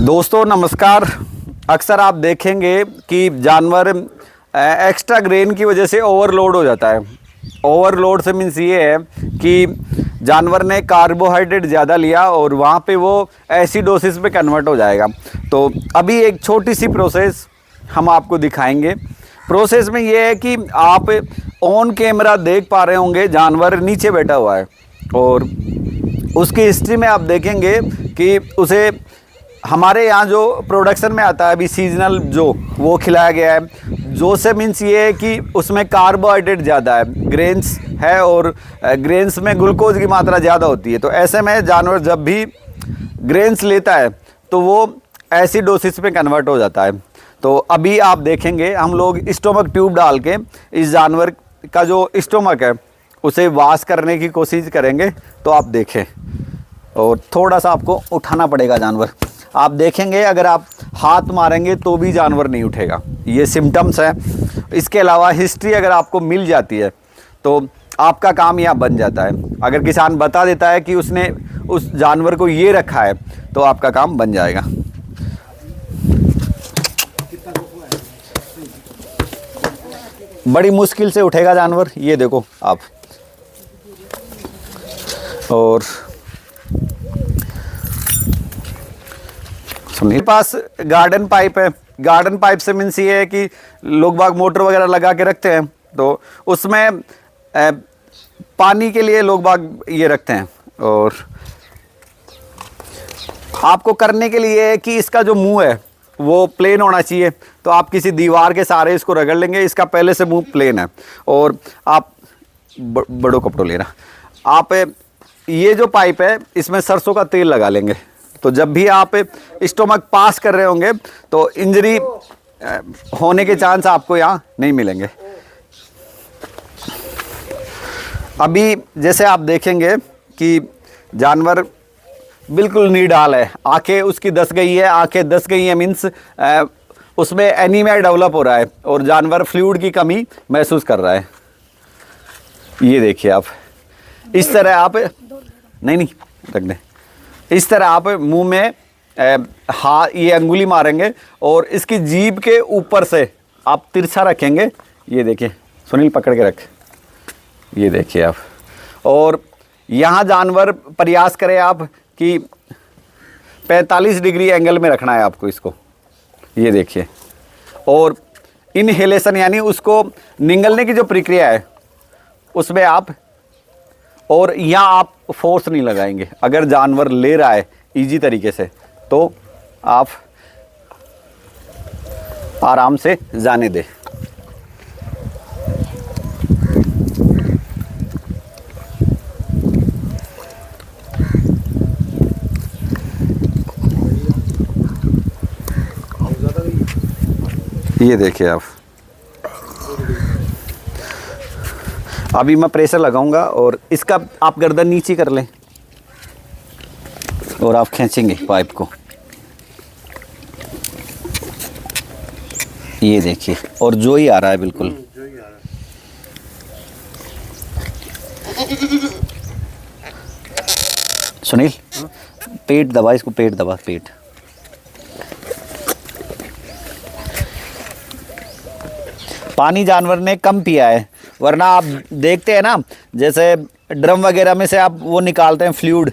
दोस्तों नमस्कार। अक्सर आप देखेंगे कि जानवर एक्स्ट्रा ग्रेन की वजह से ओवरलोड हो जाता है। ओवरलोड से मीन्स ये है कि जानवर ने कार्बोहाइड्रेट ज़्यादा लिया और वहाँ पे वो एसिडोसिस में कन्वर्ट हो जाएगा। तो अभी एक छोटी सी प्रोसेस हम आपको दिखाएंगे। प्रोसेस में ये है कि आप ऑन कैमरा देख पा रहे होंगे जानवर नीचे बैठा हुआ है और उसकी हिस्ट्री में आप देखेंगे कि उसे हमारे यहाँ जो प्रोडक्शन में आता है अभी सीजनल जो वो खिलाया गया है। जो से मीन्स ये है कि उसमें कार्बोहाइड्रेट ज़्यादा है, ग्रेन्स है और ग्रेन्स में ग्लूकोज की मात्रा ज़्यादा होती है। तो ऐसे में जानवर जब भी ग्रेन्स लेता है तो वो एसिडोसिस में कन्वर्ट हो जाता है। तो अभी आप देखेंगे हम लोग स्टोमक ट्यूब डाल के इस जानवर का जो स्टोमक है उसे वॉश करने की कोशिश करेंगे। तो आप देखें और थोड़ा सा आपको उठाना पड़ेगा जानवर। आप देखेंगे अगर आप हाथ मारेंगे तो भी जानवर नहीं उठेगा। ये सिम्टम्स है। इसके अलावा हिस्ट्री अगर आपको मिल जाती है तो आपका काम यहाँ बन जाता है। अगर किसान बता देता है कि उसने उस जानवर को ये रखा है तो आपका काम बन जाएगा। बड़ी मुश्किल से उठेगा जानवर, ये देखो आप। और मेरे पास गार्डन पाइप है। गार्डन पाइप से मीन्स ये है कि लोग बाग मोटर वगैरह लगा के रखते हैं तो उसमें पानी के लिए लोग बाग ये रखते हैं। और आपको करने के लिए है कि इसका जो मुंह है वो प्लेन होना चाहिए। तो आप किसी दीवार के सहारे इसको रगड़ लेंगे। इसका पहले से मुंह प्लेन है और आप बड़ो कपड़ों लेना। आप ये जो पाइप है इसमें सरसों का तेल लगा लेंगे। तो जब भी आप स्टोमक पास कर रहे होंगे तो इंजरी होने के चांस आपको यहाँ नहीं मिलेंगे। अभी जैसे आप देखेंगे कि जानवर बिल्कुल निडाल है, आंखें उसकी दस गई है। आंखें दस गई है मीन्स उसमें एनीमिया डेवलप हो रहा है और जानवर फ्लूइड की कमी महसूस कर रहा है। ये देखिए आप इस तरह आप नहीं रख दें। इस तरह आप मुंह में ये अंगुली मारेंगे और इसकी जीभ के ऊपर से आप तिरछा रखेंगे। ये देखिए सुनील पकड़ के रख। ये देखिए आप। और यहाँ जानवर प्रयास करें आप कि 45 डिग्री एंगल में रखना है आपको इसको। ये देखिए। और इनहेलेशन यानी उसको निगलने की जो प्रक्रिया है उसमें आप, और यहाँ आप फोर्स नहीं लगाएंगे। अगर जानवर ले रहा है इजी तरीके से तो आप आराम से जाने दें। ये देखिए आप। अभी मैं प्रेशर लगाऊंगा और इसका आप गर्दन नीचे कर लें और आप खींचेंगे पाइप को। ये देखिए और जो ही आ रहा है बिल्कुल। सुनील पेट दबा इसको, पेट दबा, पेट। पानी जानवर ने कम पिया है, वरना आप देखते हैं ना जैसे ड्रम वगैरह में से आप वो निकालते हैं फ्लूइड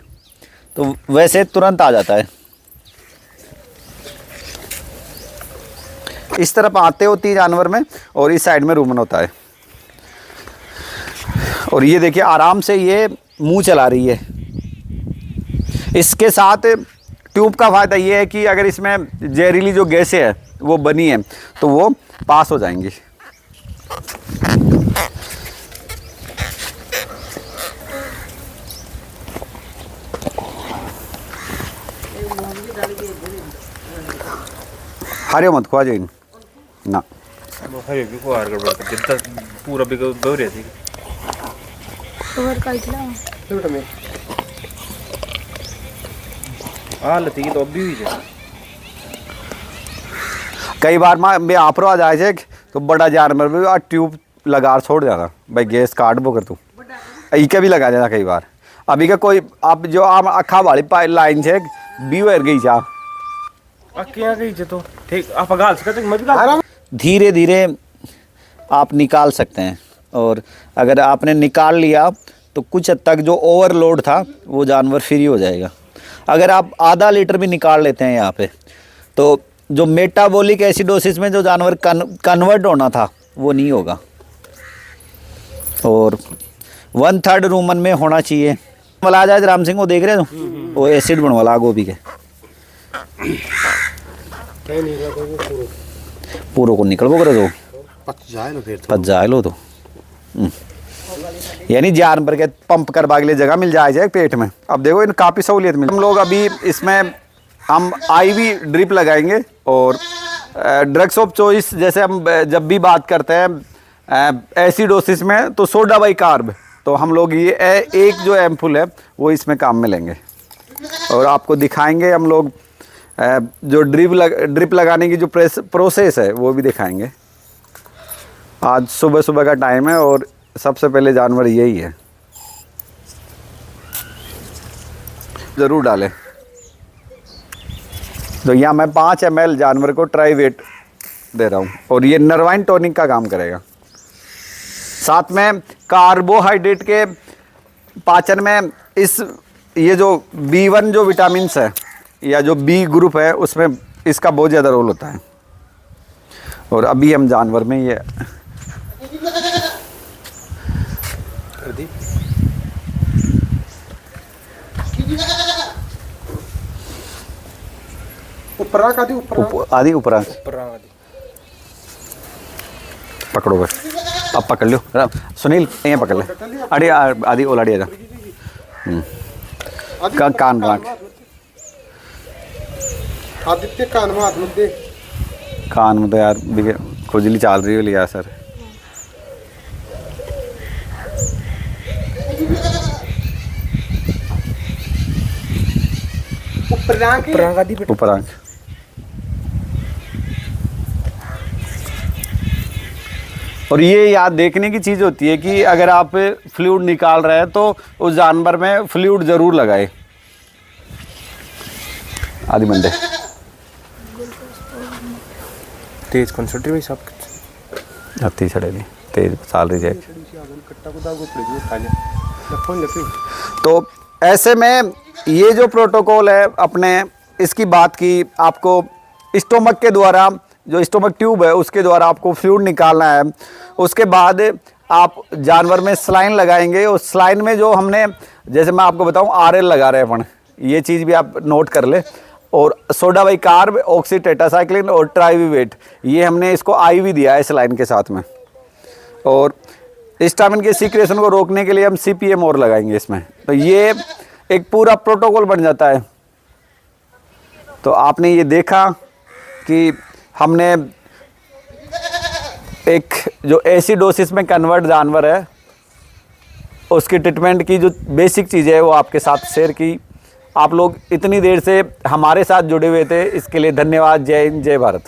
तो वैसे तुरंत आ जाता है। इस तरफ आते होती है जानवर में और इस साइड में रूमन होता है। और ये देखिए आराम से ये मुंह चला रही है। इसके साथ ट्यूब का फ़ायदा ये है कि अगर इसमें जहरीली जो गैसें है वो बनी है तो वो पास हो जाएंगी। हरियो मत खुआ जाइन ना हरियो की को आर गड़बड़ कर जितना पूरा भी गौरे थी कवर का इतना छोटा में हालत की तो अभी हुई है। कई बार मैं आप आ जाए तो बड़ा जानवर भी आ ट्यूब लगा छोड़ जाना भाई गैस काट बो कर तू इके भी लगा देना कई बार। अभी का कोई अब जो आम अखा वाली लाइन से भी वर गई चाह क्या कही तो ठीक आप गाल सकते मैं भी गाल धीरे धीरे आप निकाल सकते हैं, और अगर आपने निकाल लिया तो कुछ हद तक जो ओवरलोड था वो जानवर फ्री हो जाएगा। अगर आप आधा लीटर भी निकाल लेते हैं यहाँ पे, तो जो मेटाबॉलिक एसिडोसिस में जो जानवर कन्वर्ट होना था वो नहीं होगा, और 1/3 रूमन में होना चाहिए। मला आज राम सिंह को देख रहे हो, वो एसिड बनवाला गोभी के पूरों को निकल वो करे तो पच जाए लो तो यानी जानवर के पंप करवा के लिए जगह मिल जाए पेट में। अब देखो इन काफ़ी सहूलियत मिल। हम लोग अभी इसमें हम IV ड्रिप लगाएंगे, और ड्रग्स ऑफ चॉइस जैसे हम जब भी बात करते हैं एसिडोसिस में तो सोडा बाइकार्ब, तो हम लोग ये एक जो एम्पुल है वो इसमें काम में लेंगे, और आपको दिखाएंगे हम लोग जो ड्रिप लगाने की जो प्रोसेस है वो भी दिखाएंगे। आज सुबह सुबह का टाइम है और सबसे पहले जानवर यही है, ज़रूर डालें। तो यहाँ मैं 5 ml जानवर को ट्राई वेट दे रहा हूँ, और ये नर्वाइन टॉनिक का काम करेगा। साथ में कार्बोहाइड्रेट के पाचन में ये जो B1 जो विटामिन्स है या जो B ग्रुप है उसमें इसका बहुत ज़्यादा रोल होता है। और अभी हम जानवर में ये आदि ऊपर पकड़ो बस, अब पकड़ लो सुनील, ये पकड़ ले। अरे आदि ओलाड़ी जा कान राख आदित्य कान में हाथ मत दे। कान में तो यार खुजली चाल रही हो लिया सर। ऊपर आंख। और ये याद देखने की चीज़ होती है कि अगर आप फ्लूइड निकाल रहे हैं तो उस जानवर में फ्लूइड ज़रूर लगाए। आदि मंडे तेज कंसंट्रेट भाई सब अति छड़ेगी तेज चाल रही है। तो ऐसे में ये जो प्रोटोकॉल है अपने इसकी बात की, आपको स्टोमक के द्वारा जो स्टोमक ट्यूब है उसके द्वारा आपको फ्लूइड निकालना है। उसके बाद आप जानवर में स्लाइन लगाएंगे, और स्लाइन में जो हमने जैसे मैं आपको बताऊं RL लगा रहे हैं अपन, ये चीज़ भी आप नोट कर ले। और सोडा बाइकार्ब, ऑक्सीटेट्रासाइक्लिन और ट्राइवीवेट, ये हमने इसको IV दिया है स्लाइन के साथ में। और हिस्टामिन के सीक्रेशन को रोकने के लिए हम CPM और लगाएंगे इसमें। तो ये एक पूरा प्रोटोकॉल बन जाता है। तो आपने ये देखा कि हमने एक जो एसिडोसिस में कन्वर्ट जानवर है उसकी ट्रीटमेंट की जो बेसिक चीज़ें है वो आपके साथ शेयर की। आप लोग इतनी देर से हमारे साथ जुड़े हुए थे, इसके लिए धन्यवाद। जय हिंद, जय भारत।